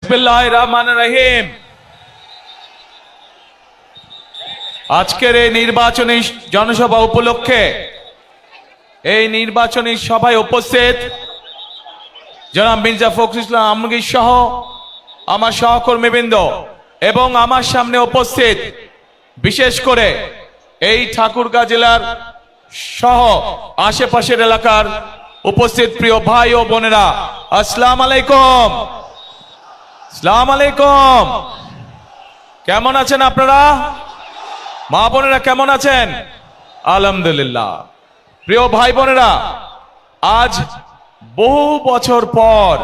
বিসমিল্লাহির রহমানির রহিম। আজকের এই নির্বাচনী জনসভা উপলক্ষে এই নির্বাচনী সভায় উপস্থিত জনাব মির্জা ফখরুল ইসলাম আলমগীর সহ আমার সহকর্মীবৃন্দ এবং আমার সামনে উপস্থিত বিশেষ করে এই ঠাকুরগাঁ জেলার সহ আশেপাশের এলাকার উপস্থিত প্রিয় ভাই ও বোনেরা, আসসালামু আলাইকুম। আসসালামু আলাইকুম। কেমন আছেন আপনারা? মা বোনেরা কেমন আছেন? আলহামদুলিল্লাহ। প্রিয় ভাই বোনেরা, আজ বহু বছর পর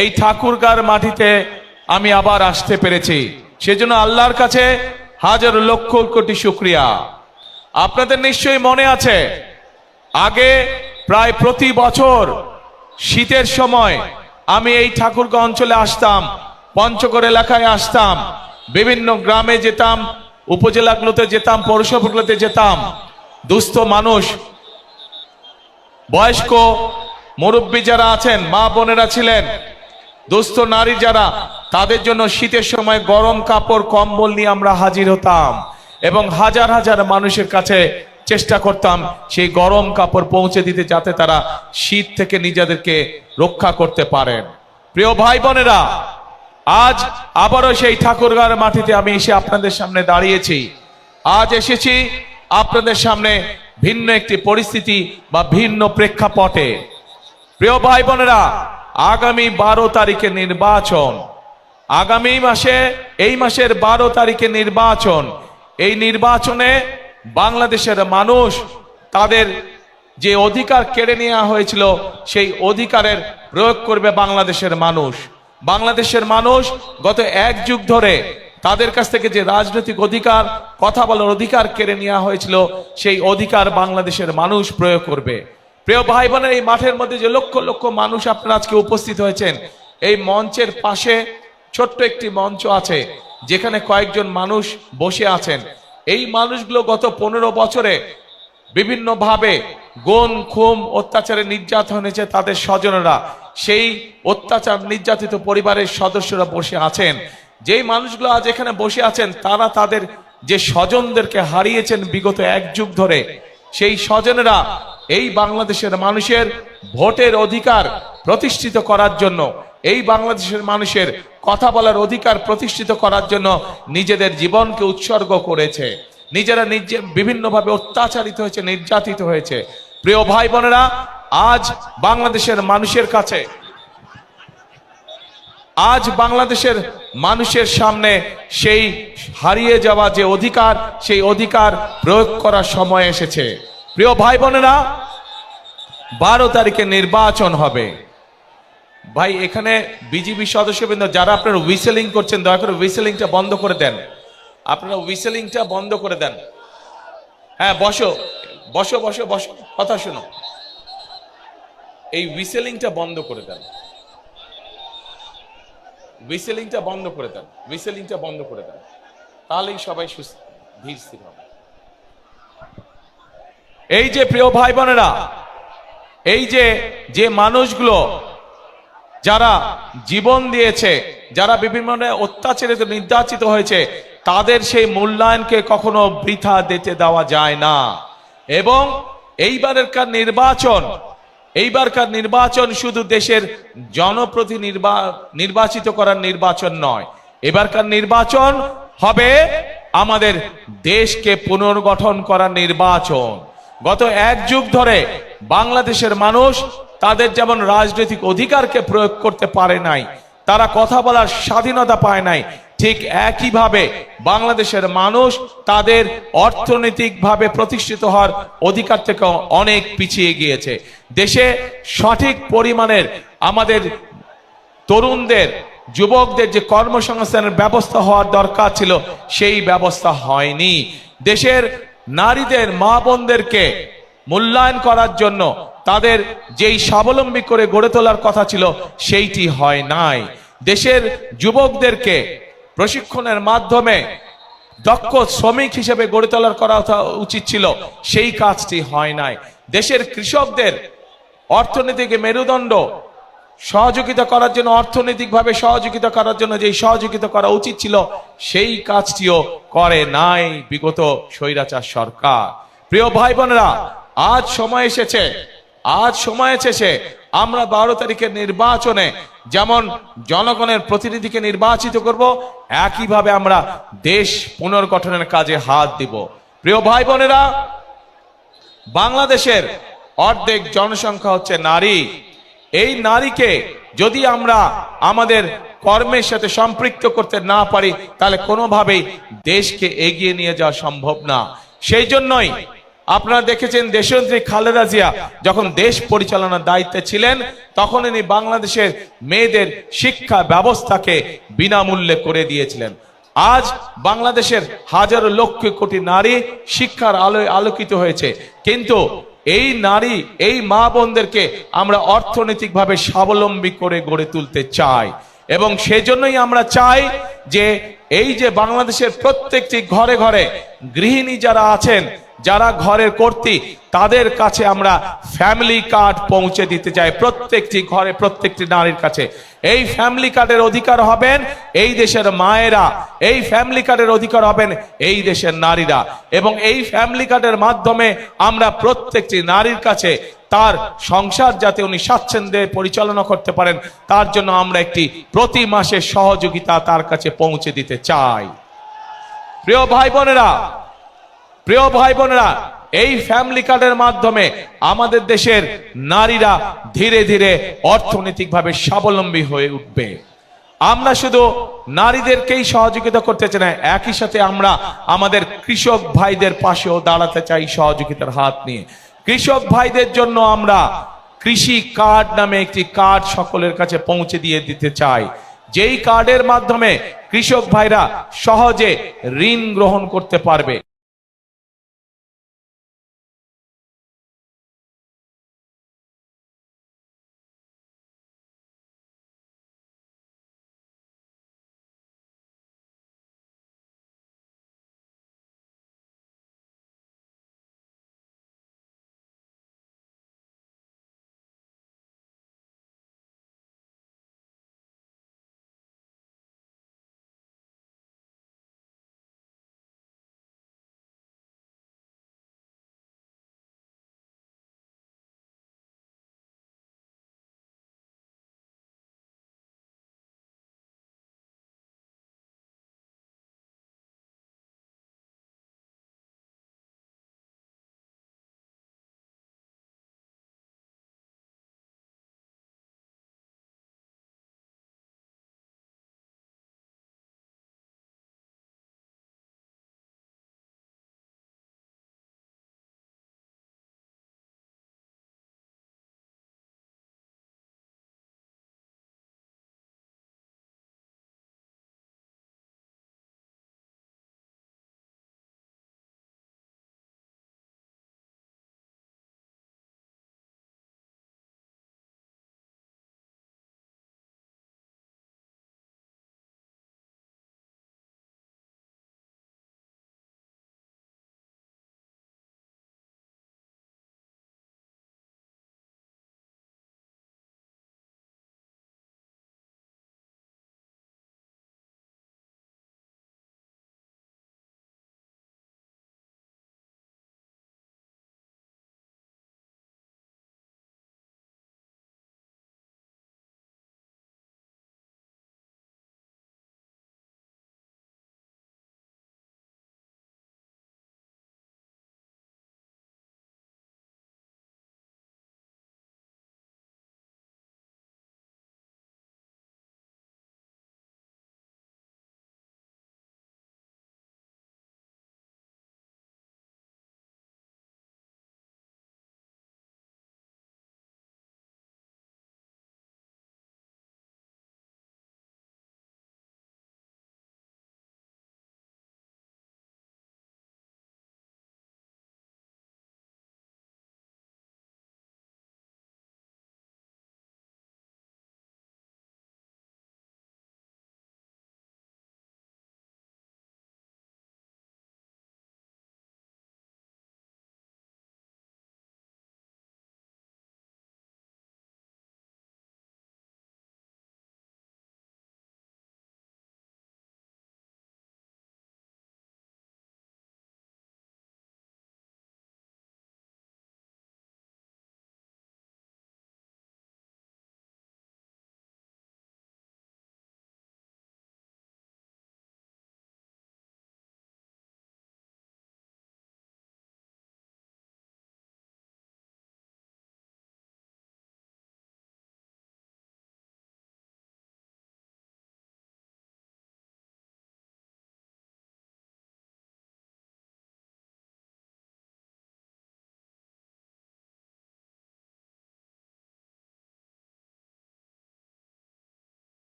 এই ঠাকুরগাঁর মাটিতে আমি আবার আসতে পেরেছি, সেজন্য আল্লাহর কাছে হাজার লক্ষ কোটি শুকরিয়া। আপনাদের নিশ্চয়ই মনে আছে, আগে প্রায় প্রতি বছর শীতের সময় আমি এই ঠাকুরগাঁও অঞ্চলে আসতাম, পঞ্চগড় এলাকায় আসতাম, বিভিন্ন গ্রামে যেতাম, উপজেলাগুলোতে যেতাম, পৌরসভাগুলোতে যেতাম। দুস্থ মানুষ, বয়স্ক মুরব্বী যারা আছেন, মা বোনেরা ছিলেন, দুস্থ নারী যারা, তাদের জন্য শীতের সময় গরম কাপড় কম্বল নিয়ে আমরা হাজির হতাম এবং হাজার হাজার মানুষের কাছে চেষ্টা করতাম সেই গরম কাপড় পৌঁছে দিতে, যাতে তারা শীত থেকে নিজেদেরকে রক্ষা করতে পারেন। প্রিয় ভাই বোনেরা, আজ আবারও সেই ঠাকুরগাঁর মাটিতে আমি এসে আপনাদের সামনে দাঁড়িয়েছি। আজ এসেছি আপনাদের সামনে ভিন্ন একটি পরিস্থিতি বা ভিন্ন প্রেক্ষাপটে। প্রিয় ভাই বোনেরা, আগামী 12 তারিখে নির্বাচন, আগামী মাসে, এই মাসের 12 তারিখে নির্বাচন। এই নির্বাচনে বাংলাদেশের মানুষ তাদের যে অধিকার কেড়ে নেওয়া হয়েছিল সেই অধিকারের প্রয়োগ করবে বাংলাদেশের মানুষ। বাংলাদেশের মানুষ গত 1 যুগ ধরে তাদের কাছ থেকে যে রাজনৈতিক অধিকার, কথা বলার অধিকার কেড়ে নেওয়া হয়েছিল, সেই অধিকার বাংলাদেশের মানুষ প্রয়োগ করবে। প্রিয় ভাই বোনের, এই মাঠের মধ্যে যে লক্ষ লক্ষ মানুষ আপনারা আজকে উপস্থিত হয়েছেন, এই মঞ্চের পাশে ছোট্ট একটি মঞ্চ আছে যেখানে কয়েকজন মানুষ বসে আছেন। এই মানুষগুলো গত 15 বছরে বিভিন্নভাবে গুম খুন অত্যাচারে নির্যাতন হয়েছে তাদের স্বজনেরা, সেই অত্যাচার নির্যাতিত পরিবারের সদস্যরা বসে আছেন। যেই মানুষগুলো আজ এখানে বসে আছেন, তারা তাদের যে স্বজনদেরকে হারিয়েছেন বিগত 1 যুগ ধরে, সেই স্বজনেরা এই বাংলাদেশের মানুষের ভোটের অধিকার প্রতিষ্ঠিত করার জন্য, এই বাংলাদেশের মানুষের কথা বলার অধিকার প্রতিষ্ঠিত করার জন্য নিজেদের জীবনকে উৎসর্গ করেছে। নিজেরা বিভিন্নভাবে অত্যাচারিত হয়েছে, নির্যাতিত হয়েছে। প্রিয় ভাই বোনেরা, আজ বাংলাদেশের মানুষের কাছে, আজ বাংলাদেশের মানুষের সামনে সেই হারিয়ে যাওয়া যে অধিকার, সেই অধিকার প্রয়োগ করার সময় এসেছে। প্রিয় ভাই বোনেরা, 12 তারিখে নির্বাচন হবে। ভাই, এখানে বিজিবি সদস্যবৃন্দ যারা আপনারা হুইসেলিং করছেন, দয়া করে হুইসেলিংটা বন্ধ করে দেন। আপনারা হুইসেলিংটা বন্ধ করে দেন। হ্যাঁ, বসো বসো বসো বসো, কথা শুনো। এই হুইসেলিংটা বন্ধ করে দেন, হুইসেলিংটা বন্ধ করে দেন, হুইসেলিংটা বন্ধ করে দেন, তাহলেই সবাই ধীর স্থির হবে। এই যে প্রিয় ভাই বোনেরা, এই যে মানুষগুলো যারা জীবন দিয়েছে, যারা বিভিন্ন অত্যাচারিত নির্যাতিত হয়েছে, তাদের সেই মূল্যায়নকে কখনো বৃথা দিতে দেওয়া যায় না। এবং এইবারকার নির্বাচন শুধু দেশের জনপ্রতিনিধি নির্বাচিত করার নির্বাচন নয়, এবারকার নির্বাচন হবে আমাদের দেশকে পুনর্গঠন করার নির্বাচন। গত 1 যুগ ধরে বাংলাদেশের মানুষ তাদের যেমন রাজনৈতিক অধিকারকে প্রয়োগ করতে পারে নাই, তারা কথা বলার স্বাধীনতা পায় নাই, ঠিক একইভাবে বাংলাদেশের মানুষ তাদের অর্থনৈতিকভাবে প্রতিষ্ঠিত হওয়ার অধিকার থেকে অনেক পিছিয়ে গিয়েছে। দেশে সঠিক পরিমাণের আমাদের তরুণদের, যুবকদের যে কর্মসংস্থানের ব্যবস্থা হওয়ার দরকার ছিল, সেই ব্যবস্থা হয়নি। দেশের নারীদের, মা বোনদেরকে মূল্যায়ন করার জন্য তাদের যেই স্বাবলম্বী করে গড়ে তোলার কথা ছিল, সেইটি হয় নাই। দেশের যুবকদেরকে প্রশিক্ষণের মাধ্যমে দক্ষ শ্রমিক হিসেবে গড়ে তোলার করা উচিত ছিল, সেই কাজটি হয় নাই। দেশের কৃষকদের অর্থনীতিকে মেরুদণ্ড সহযোগিতা করার জন্য, অর্থনৈতিকভাবে সহযোগিতা করার জন্য যেই সহযোগিতা করা উচিত ছিল সেই কাজটিও করে নাই বিগত স্বৈরাচার সরকার। প্রিয় ভাই বোনেরা, আজ সময় এসেছে, আজ সময় এসেছে আমরা 12 তারিখের নির্বাচনে যেমন জনগণের প্রতিনিধিকে নির্বাচিত করব, একইভাবে আমরা দেশ পুনর্গঠনের কাজে হাত দিব। প্রিয় ভাই বোনেরা, বাংলাদেশের অর্ধেক জনসংখ্যা হচ্ছে নারী। এই নারীকে যদি আমরা আমাদের কর্মের সাথে সম্পৃক্ত করতে না পারি, তাহলে কোনোভাবেই দেশকে এগিয়ে নিয়ে যাওয়া সম্ভব না। সেই জন্যই আপনারা দেখেছেন দেশনেত্রী খালেদা জিয়া যখন দেশ পরিচালনার দায়িত্বে ছিলেন, তখন ইনি বাংলাদেশের মেয়েদের শিক্ষা ব্যবস্থাকে বিনামূল্যে করে দিয়েছিলেন। আজ বাংলাদেশের হাজারো লক্ষ কোটি নারী শিক্ষার আলোয় আলোকিত হয়েছে, কিন্তু এই নারী, এই মা বোনদেরকে আমরা অর্থনৈতিকভাবে স্বাবলম্বী করে গড়ে তুলতে চাই। এবং সেজন্যই আমরা চাই যে এই যে বাংলাদেশের প্রত্যেকটি ঘরে ঘরে গৃহিণী যারা আছেন, যারা ঘরের কর্ত্রী, তাদের কাছে আমরা ফ্যামিলি কার্ড পৌঁছে দিতে চাই, প্রত্যেকটি ঘরে প্রত্যেকটি নারীর কাছে। এই ফ্যামিলি কার্ডের অধিকার হবেন এই দেশের মায়েরা, এই ফ্যামিলি কার্ডের অধিকার হবেন এই দেশের নারীরা। এবং এই ফ্যামিলি কার্ডের মাধ্যমে আমরা প্রত্যেকটি নারীর কাছে তার সংসার যাতে উনি স্বাচ্ছন্দ্যে পরিচালনা করতে পারেন, তার জন্য আমরা একটি প্রতি মাসে সহযোগিতা তার কাছে পৌঁছে দিতে চাই। প্রিয় ভাই বোনেরা, প্রিয় ভাই বোনেরা, এই ফ্যামিলি কার্ডের মাধ্যমে আমাদের দেশের নারীরা ধীরে ধীরে অর্থনৈতিকভাবে স্বাবলম্বী হয়ে উঠবে। আমরা শুধু নারীদেরকেই সহযোগিতা করতে চাই না, একই সাথে আমরা আমাদের কৃষক ভাইদের পাশেও দাঁড়াতে চাই সহযোগিতার হাত নিয়ে। কৃষক ভাইদের জন্য আমরা কৃষি কার্ড নামে একটি কার্ড সকলের কাছে পৌঁছে দিয়ে দিতে চাই, যেই কার্ডের মাধ্যমে কৃষক ভাইরা সহজে ঋণ গ্রহণ করতে পারবে।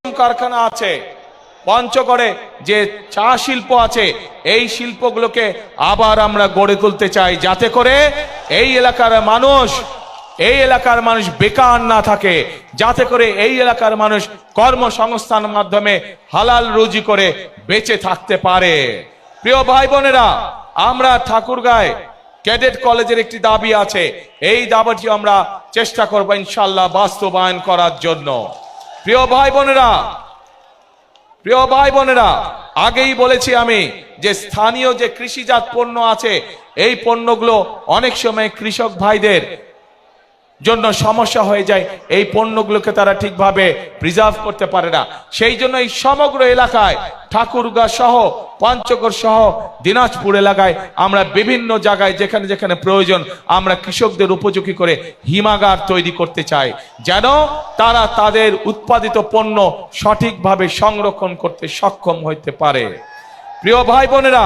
কারখানা আছে, পঞ্চগড়ে যে চা শিল্প আছে, এই শিল্পগুলোকে আবার আমরা গড়ে তুলতে চাই, যাতে করে এই এলাকার মানুষ বেকার না থাকে, যাতে করে এই এলাকার মানুষ কর্মসংস্থানের মাধ্যমে হালাল রুজি করে বেঁচে থাকতে পারে। প্রিয় ভাই বোনেরা, আমরা ঠাকুরগাঁয় ক্যাডেট কলেজের একটি দাবি আছে, এই দাবিটি আমরা চেষ্টা করব ইনশাআল্লাহ বাস্তবায়ন করার জন্য। প্রিয় ভাই বোনেরা, আগেই বলেছি আমি যে স্থানীয় যে কৃষিজাত পণ্য আছে, এই পণ্যগুলো অনেক সময় কৃষক ভাইদের জন্য সমস্যা হয়ে যায়, এই পণ্যগুলোকে তারা ঠিকভাবে প্রিজার্ভ করতে পারে না। সেই জন্য এই সমগ্র এলাকায় ঠাকুরগাঁ সহ, পঞ্চগড় সহ, দিনাজপুর এলাকায় আমরা বিভিন্ন জায়গায় যেখানে যেখানে প্রয়োজন আমরা কৃষকদের উপযোগী করে হিমাগার তৈরি করতে চাই, যেন তারা তাদের উৎপাদিত পণ্য সঠিকভাবে সংরক্ষণ করতে সক্ষম হতে পারে। প্রিয় ভাই বোনেরা,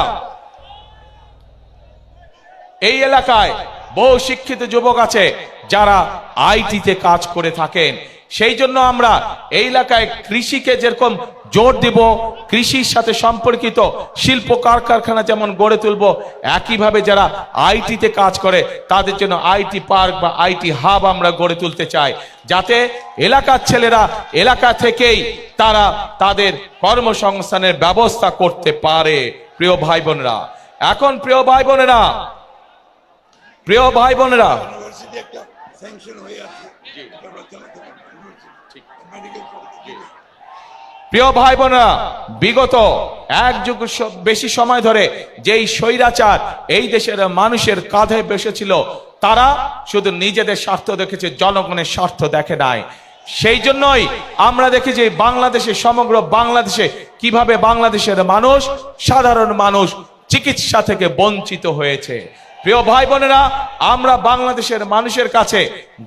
এই এলাকায় বহু শিক্ষিত যুবক আছে যারা আইটিতে কাজ করে থাকেন। সেই জন্য আমরা এই এলাকায় কৃষিকে যেরকম জোর দিব, কৃষির সাথে সম্পর্কিত শিল্প কারখানা যেমন গড়ে তুলব, একইভাবে যারা আইটিতে কাজ করে তাদের জন্য আইটি পার্ক বা আইটি হাব আমরা গড়ে তুলতে চাই, যাতে এলাকার ছেলেরা এলাকা থেকেই তারা তাদের কর্মসংস্থানের ব্যবস্থা করতে পারে। প্রিয় ভাই বোনেরা, এখন প্রিয় ভাই বোনেরা, বিগত এক যুগ বেশি সময় ধরে যেই স্বৈরাচার এই দেশের মানুষের কাঁধে বসেছিল, তারা শুধু নিজেদের স্বার্থ দেখেছে, জনগণের স্বার্থ দেখে নাই। সেই জন্যই আমরা দেখি যে বাংলাদেশে, সমগ্র বাংলাদেশে কিভাবে বাংলাদেশের মানুষ, সাধারণ মানুষ চিকিৎসা থেকে বঞ্চিত হয়েছে। প্রিয় ভাই বোনেরা, আমরা বাংলাদেশের মানুষের কাছে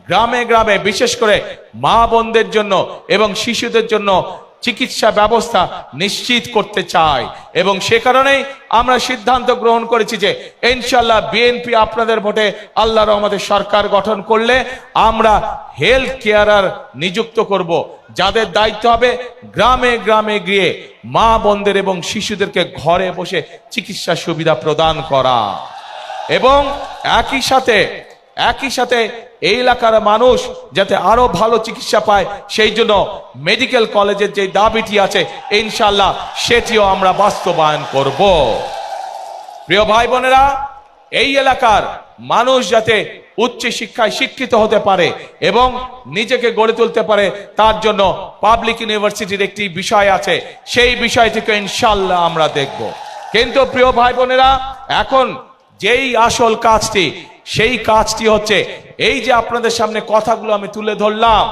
গ্রামে গ্রামে বিশেষ করে মা বোনদের জন্য এবং শিশুদের জন্য চিকিৎসা ব্যবস্থা নিশ্চিত করতে চাই, এবং সে কারণেই আমরা সিদ্ধান্ত গ্রহণ করেছি যে ইনশাআল্লাহ বিএনপি আপনাদের ভোটে আল্লাহর রহমতে সরকার গঠন করলে আমরা হেলথ কেয়ারার নিযুক্ত করব, যাদের দায়িত্ব হবে গ্রামে গ্রামে গিয়ে মা বোনদের এবং শিশুদেরকে ঘরে বসে চিকিৎসা সুবিধা প্রদান করা, এবং একই সাথে এই এলাকার মানুষ যাতে আরো ভালো চিকিৎসা পায়, সেই জন্য মেডিকেল কলেজের যে দাবিটি আছে ইনশাআল্লাহ সেটিও আমরা বাস্তবায়ন করব। প্রিয় ভাই বোনেরা, এই এলাকার মানুষ যাতে উচ্চ শিক্ষায় শিক্ষিত হতে পারে এবং নিজেকে গড়ে তুলতে পারে, তার জন্য পাবলিক ইউনিভার্সিটির একটি বিষয় আছে, সেই বিষয়টিকে ইনশাআল্লাহ আমরা দেখব। কিন্তু প্রিয় ভাই বোনেরা, এখন যেই আসল কাজটি, সেই কাজটি হচ্ছে এই যে আপনাদের সামনে কথাগুলো আমি তুলে ধরলাম,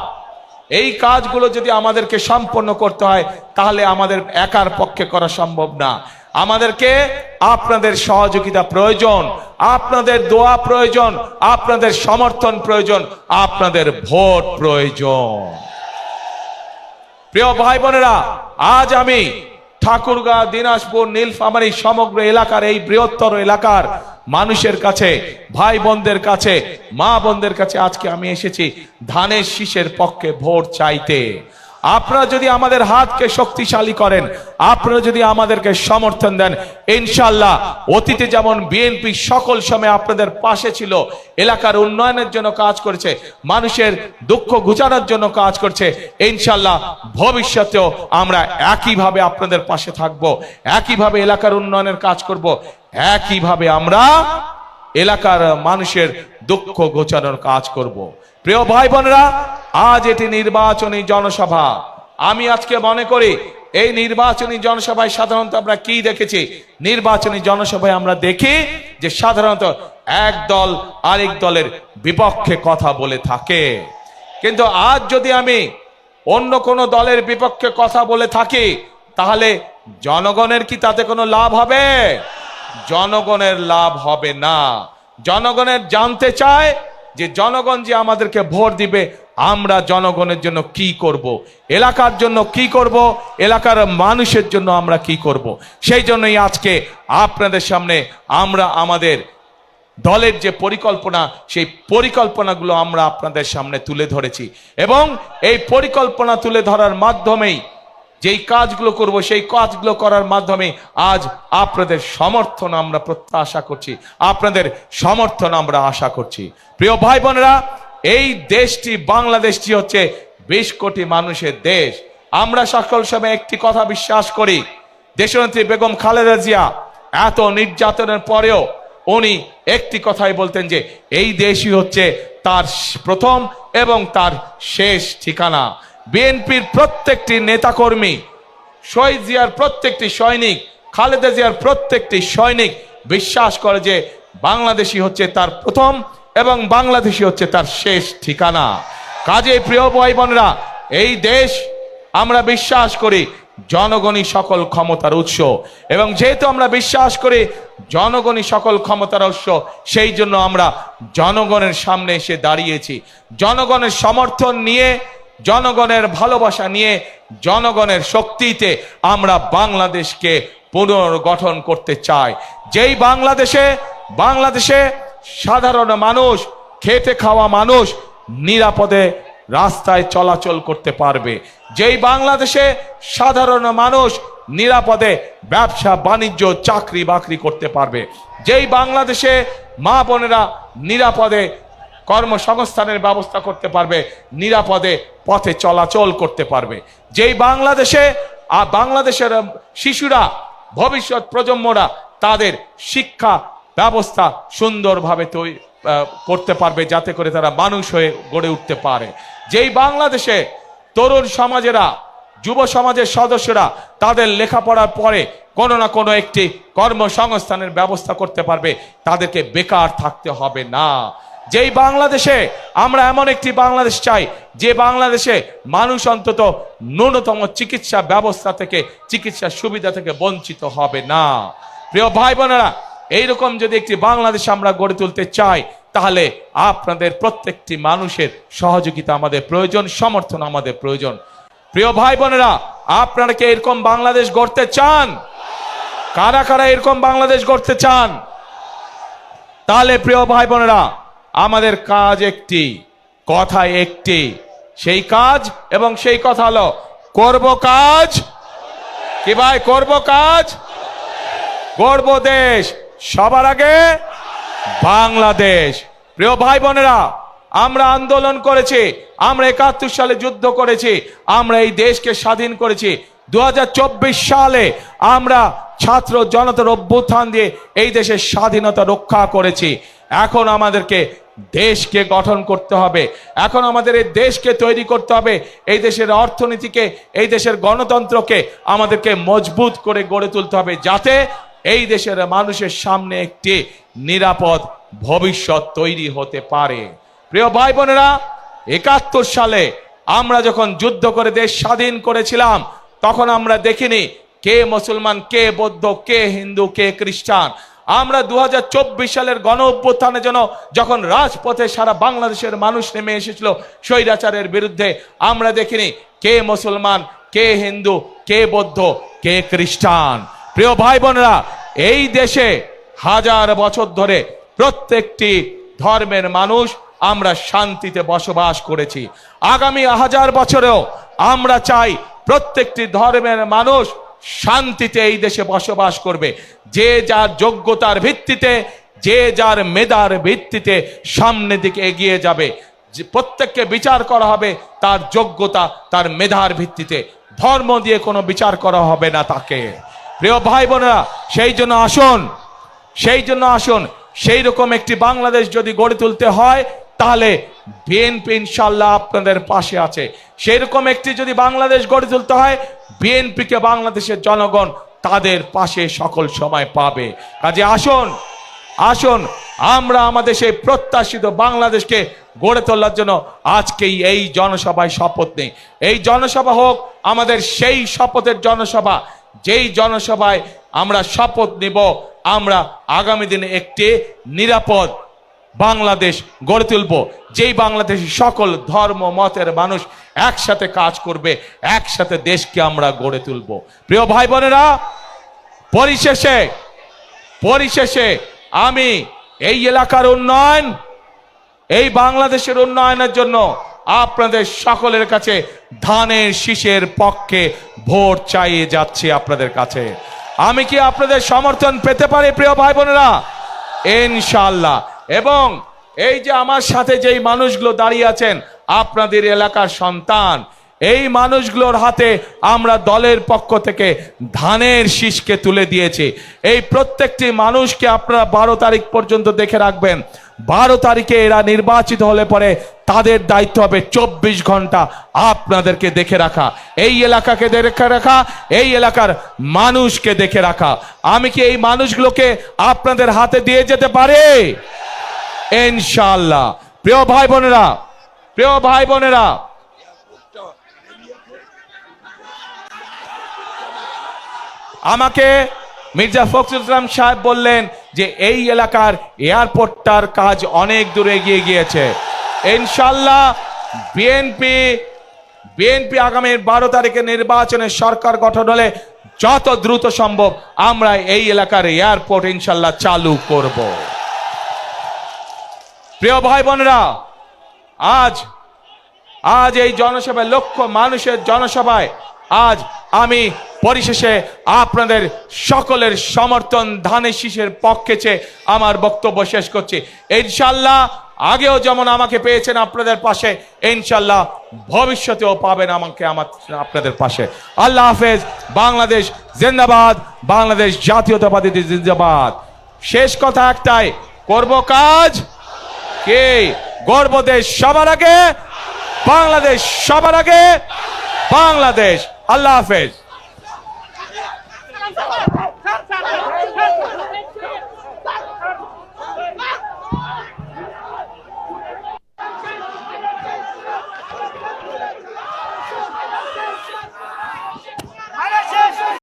এই কাজগুলো যদি আমাদেরকে সম্পন্ন করতে হয় তাহলে আমাদের একার পক্ষে করা সম্ভব না। আমাদেরকে আপনাদের সহযোগিতা প্রয়োজন, আপনাদের দোয়া প্রয়োজন, আপনাদের সমর্থন প্রয়োজন, আপনাদের ভোট প্রয়োজন। প্রিয় ভাই বোনেরা, আজ আমি ঠাকুরগাঁ, দিনাজপুর, নীলফামারী সমগ্র এলাকার, এই বৃহত্তর এলাকার মানুষের কাছে, ভাই বোনদের কাছে, মা বোনদের কাছে আজকে আমি এসেছি ধানের শীষের পক্ষে ভোট চাইতে। আপনারা যদি আমাদের হাতকে শক্তিশালী করেন, আপনারা যদি আমাদেরকে সমর্থন দেন, ইনশাআল্লাহ অতীতে যেমন বিএনপি সকল সময় আপনাদের পাশে ছিল, এলাকার উন্নয়নের জন্য কাজ করেছে, মানুষের দুঃখ ঘুচানোর জন্য কাজ করছে, ইনশাআল্লাহ ভবিষ্যতেও আমরা একইভাবে আপনাদের পাশে থাকব, একইভাবে এলাকার উন্নয়নের কাজ করব, একইভাবে আমরা এলাকার মানুষের দুঃখ ঘোচানোর কাজ করব। প্রিয় ভাই বোনেরা, আজ এটি নির্বাচনী জনসভা। আমি আজকে মনে করি এই নির্বাচনী জনসভায় সাধারণত আমরা কি দেখেছি, নির্বাচনী জনসভায় আমরা দেখি যে সাধারণত এক দল আরেক দলের বিপক্ষে কথা বলে থাকে। কিন্তু আজ যদি আমি অন্য কোনো দলের বিপক্ষে কথা বলে থাকি, তাহলে জনগণের কি তাতে কোনো লাভ হবে? জনগণের লাভ হবে না। জনগণের জানতে চায় যে জনগণ যে আমাদেরকে ভোট দিবে, আমরা জনগণের জন্য কি করব, এলাকার জন্য কি করব, এলাকার মানুষের জন্য আমরা কি করব। সেই জন্যই আজকে আপনাদের সামনে আমরা আমাদের দলের যে পরিকল্পনা, সেই পরিকল্পনাগুলো আমরা আপনাদের সামনে তুলে ধরেছি, এবং এই পরিকল্পনা তুলে ধরার মাধ্যমেই যেই কাজগুলো করব সেই কাজগুলো করার মাধ্যমে আজ আপনাদের সমর্থন আমরা প্রত্যাশা করছি, আপনাদের সমর্থন আমরা আশা করছি। প্রিয় ভাই বোনেরা, এই দেশটি বাংলাদেশটি হচ্ছে 20 কোটি মানুষের দেশ। আমরা সকল সময় একটি কথা বিশ্বাস করি, দেশনেত্রী বেগম খালেদা জিয়া এত নির্যাতনের পরেও উনি একটি কথাই বলতেন যে এই দেশই হচ্ছে তার প্রথম এবং তার শেষ ঠিকানা। বিএনপির প্রত্যেকটি নেতাকর্মী, শহীদ জিয়ার প্রত্যেকটি সৈনিক, খালেদা জিয়ার প্রত্যেকটি সৈনিক বিশ্বাস করে যে বাংলাদেশই হচ্ছে তার প্রথম এবং বাংলাদেশই হচ্ছে তার শেষ ঠিকানা। কাজেই প্রিয় ভাই বোনেরা, এই দেশ আমরা বিশ্বাস করি জনগণই সকল ক্ষমতার উৎস, এবং যেহেতু আমরা বিশ্বাস করি জনগণই সকল ক্ষমতার উৎস, সেই জন্য আমরা জনগণের সামনে এসে দাঁড়িয়েছি। জনগণের সমর্থন নিয়ে, জনগণের ভালোবাসা নিয়ে, জনগণের শক্তিতে আমরা বাংলাদেশকে পুনর্গঠন করতে চাই। যেই বাংলাদেশে সাধারণ মানুষ, খেটে খাওয়া মানুষ নিরাপদে রাস্তায় চলাচল করতে পারবে, যেই বাংলাদেশে সাধারণ মানুষ নিরাপদে ব্যবসা বাণিজ্য চাকরি বাকরি করতে পারবে, যেই বাংলাদেশে মা বোনেরা নিরাপদে কর্মসংস্থানের ব্যবস্থা করতে পারবে, নিরাপদে পথে চলাচল করতে পারবে, যেই বাংলাদেশের শিশুরা, ভবিষ্যৎ প্রজন্মরা তাদের শিক্ষা ব্যবস্থা সুন্দরভাবে করতে পারবে, যাতে করে তারা মানুষ হয়ে গড়ে উঠতে পারে, যেই বাংলাদেশে তরুণ সমাজেরা, যুব সমাজের সদস্যরা তাদের লেখাপড়ার পরে কোনো না কোনো একটি কর্মসংস্থানের ব্যবস্থা করতে পারবে, তাদেরকে বেকার থাকতে হবে না। যেই বাংলাদেশে আমরা এমন একটি বাংলাদেশ চাই, যে বাংলাদেশে মানুষ অন্তত ন্যূনতম চিকিৎসা ব্যবস্থা থেকে, চিকিৎসা সুবিধা থেকে বঞ্চিত হবে না। প্রিয় ভাই বোনেরা, এইরকম যদি একটি বাংলাদেশ আমরা গড়ে তুলতে চাই, তাহলে আপনাদের প্রত্যেকটি মানুষের সহযোগিতা আমাদের প্রয়োজন, সমর্থন আমাদের প্রয়োজন। প্রিয় ভাই বোনেরা, আপনারা কি এরকম বাংলাদেশ গড়তে চান? কারা কারা এরকম বাংলাদেশ গড়তে চান? তাহলে প্রিয় ভাই বোনেরা, আমাদের কাজ একটি, কথা একটি, সেই কাজ এবং সেই কথা হলো করব কাজ। কি ভাই, করব কাজ, গড়ব দেশ, সবার আগে বাংলাদেশ। প্রিয় ভাই বোনেরা, আমরা আন্দোলন করেছি, আমরা 71 সালে যুদ্ধ করেছি, আমরা এই দেশকে স্বাধীন করেছি। 2024 সালে আমরা ছাত্র জনতার অভ্যুত্থান দিয়ে এই দেশের স্বাধীনতা রক্ষা করেছি। এখন আমাদেরকে দেশকে গঠন করতে হবে, এখন আমাদের এই দেশকে তৈরি করতে হবে, এই দেশের অর্থনীতিকে, এই দেশের গণতন্ত্রকে আমাদেরকে মজবুত করে গড়ে তুলতে হবে, যাতে এই দেশের মানুষের সামনে একটি নিরাপদ ভবিষ্যৎ তৈরি হতে পারে। প্রিয় ভাই বোনেরা, 71 সালে আমরা যখন যুদ্ধ করে দেশ স্বাধীন করেছিলাম, তখন আমরা দেখিনি কে মুসলমান, কে বৌদ্ধ, কে হিন্দু, কে খ্রিস্টান। আমরা 2024 সালের গণ অভ্যুত্থানের জন্য যখন রাজপথে সারা বাংলাদেশের মানুষ নেমে এসেছিল স্বৈরাচারের বিরুদ্ধে, আমরা দেখিনি কে মুসলমান, কে হিন্দু, কে বৌদ্ধ, কে খ্রিস্টান। প্রিয় ভাই বোনেরা, এই দেশে হাজার বছর ধরে প্রত্যেকটি ধর্মের মানুষ আমরা শান্তিতে বসবাস করেছি। আগামী 1000 বছরেও আমরা চাই প্রত্যেকটি ধর্মের মানুষ শান্তিতে এই দেশে বসবাস করবে, যে যার যোগ্যতার ভিত্তিতে, যে যার মেধার ভিত্তিতে সামনের দিকে এগিয়ে যাবে। যে প্রত্যেককে বিচার করা হবে তার যোগ্যতা, তার মেধার ভিত্তিতে, ধর্ম দিয়ে কোনো বিচার করা হবে না তাকে। প্রিয় ভাই বোনেরা, সেই জন্য আসুন সেই রকম একটি বাংলাদেশ যদি গড়ে তুলতে হয়, তাহলে বিএনপি ইনশাআল্লাহ আপনাদের পাশে আছে। সেই রকম একটি যদি বাংলাদেশ গড়ে তুলতে হয়, বিএনপিকে বাংলাদেশের জনগণ তাদের পাশে সকল সময় পাবে। কাজে আসুন আমরা আমাদের সেই প্রত্যাশিত বাংলাদেশকে গড়ে তোলার জন্য আজকেই এই জনসভায় শপথ নেই। এই জনসভা হোক আমাদের সেই শপথের জনসভা, যেই জনসভায় আমরা শপথ নিব আমরা আগামী দিনে একটি নিরাপদ বাংলাদেশ গড়ে তুলব, যেই বাংলাদেশে সকল ধর্ম মতের মানুষ একসাথে কাজ করবে, একসাথে দেশকে আমরা গড়ে তুলব। প্রিয় ভাই বোনেরা, পরিশেষে আমি এই এলাকার উন্নয়ন, এই বাংলাদেশের উন্নয়নের জন্য আপনাদের সকলের কাছে ধানের শীষের পক্ষে ভোট চাইয়ে যাচ্ছি আপনাদের কাছে। আমি কি আপনাদের সমর্থন পেতে পারি প্রিয় ভাই বোনেরা? ইনশাআল্লাহ। এবং এই যে আমার সাথে যেই মানুষগুলো দাঁড়িয়ে আছেন আপনাদের এলাকার সন্তান, এই মানুষগুলোর হাতে আমরা দলের পক্ষ থেকে ধানের শীষকে তুলে দিয়েছি। এই প্রত্যেকটি মানুষকে আপনারা 12 তারিখ পর্যন্ত দেখে রাখবেন। 12 তারিখে এরা নির্বাচিত হলে পরে তাদের দায়িত্ব হবে 24 ঘন্টা আপনাদেরকে দেখে রাখা, এই এলাকাকে দেখে রাখা, এই এলাকার মানুষকে দেখে রাখা। আমি কি এই মানুষগুলোকে আপনাদের হাতে দিয়ে যেতে পারি? ইনশাআল্লাহ। প্রিয় ভাই বোনেরা, প্রিয় ভাই বোনেরা, আমাকে মির্জা ফখরুল ইসলাম সাহেব বললেন যে এই এলাকার এয়ারপোর্টটার কাজ অনেক দূরে এগিয়ে গিয়েছে। ইনশাআল্লাহ বিএনপি আগামী 12 তারিখে নির্বাচনে সরকার গঠন হলে যত দ্রুত সম্ভব আমরা এই এলাকার এয়ারপোর্ট ইনশাআল্লাহ চালু করব। প্রিয় ভাই বোনেরা, আজ এই জনসভায়, লক্ষ মানুষের জনসভায় আজ আমি পরিশেষে আপনাদের সকলের সমর্থন ধানের শীষের পক্ষে চেয়ে আমার বক্তব্য শেষ করছি। ইনশাআল্লাহ আগেও যেমন আমাকে পেয়েছেন আপনাদের পাশে, ইনশাআল্লাহ ভবিষ্যতেও পাবেন আমাকে আপনাদের পাশে। আল্লাহ হাফেজ। বাংলাদেশ জিন্দাবাদ, বাংলাদেশ জাতীয়তাবাদী জিন্দাবাদ। শেষ কথা একটাই, করব কাজ কে? গর্ব দেশ সবার আগে, বাংলাদেশ সবার আগে, বাংলাদেশ। আল্লাহ হাফেজ।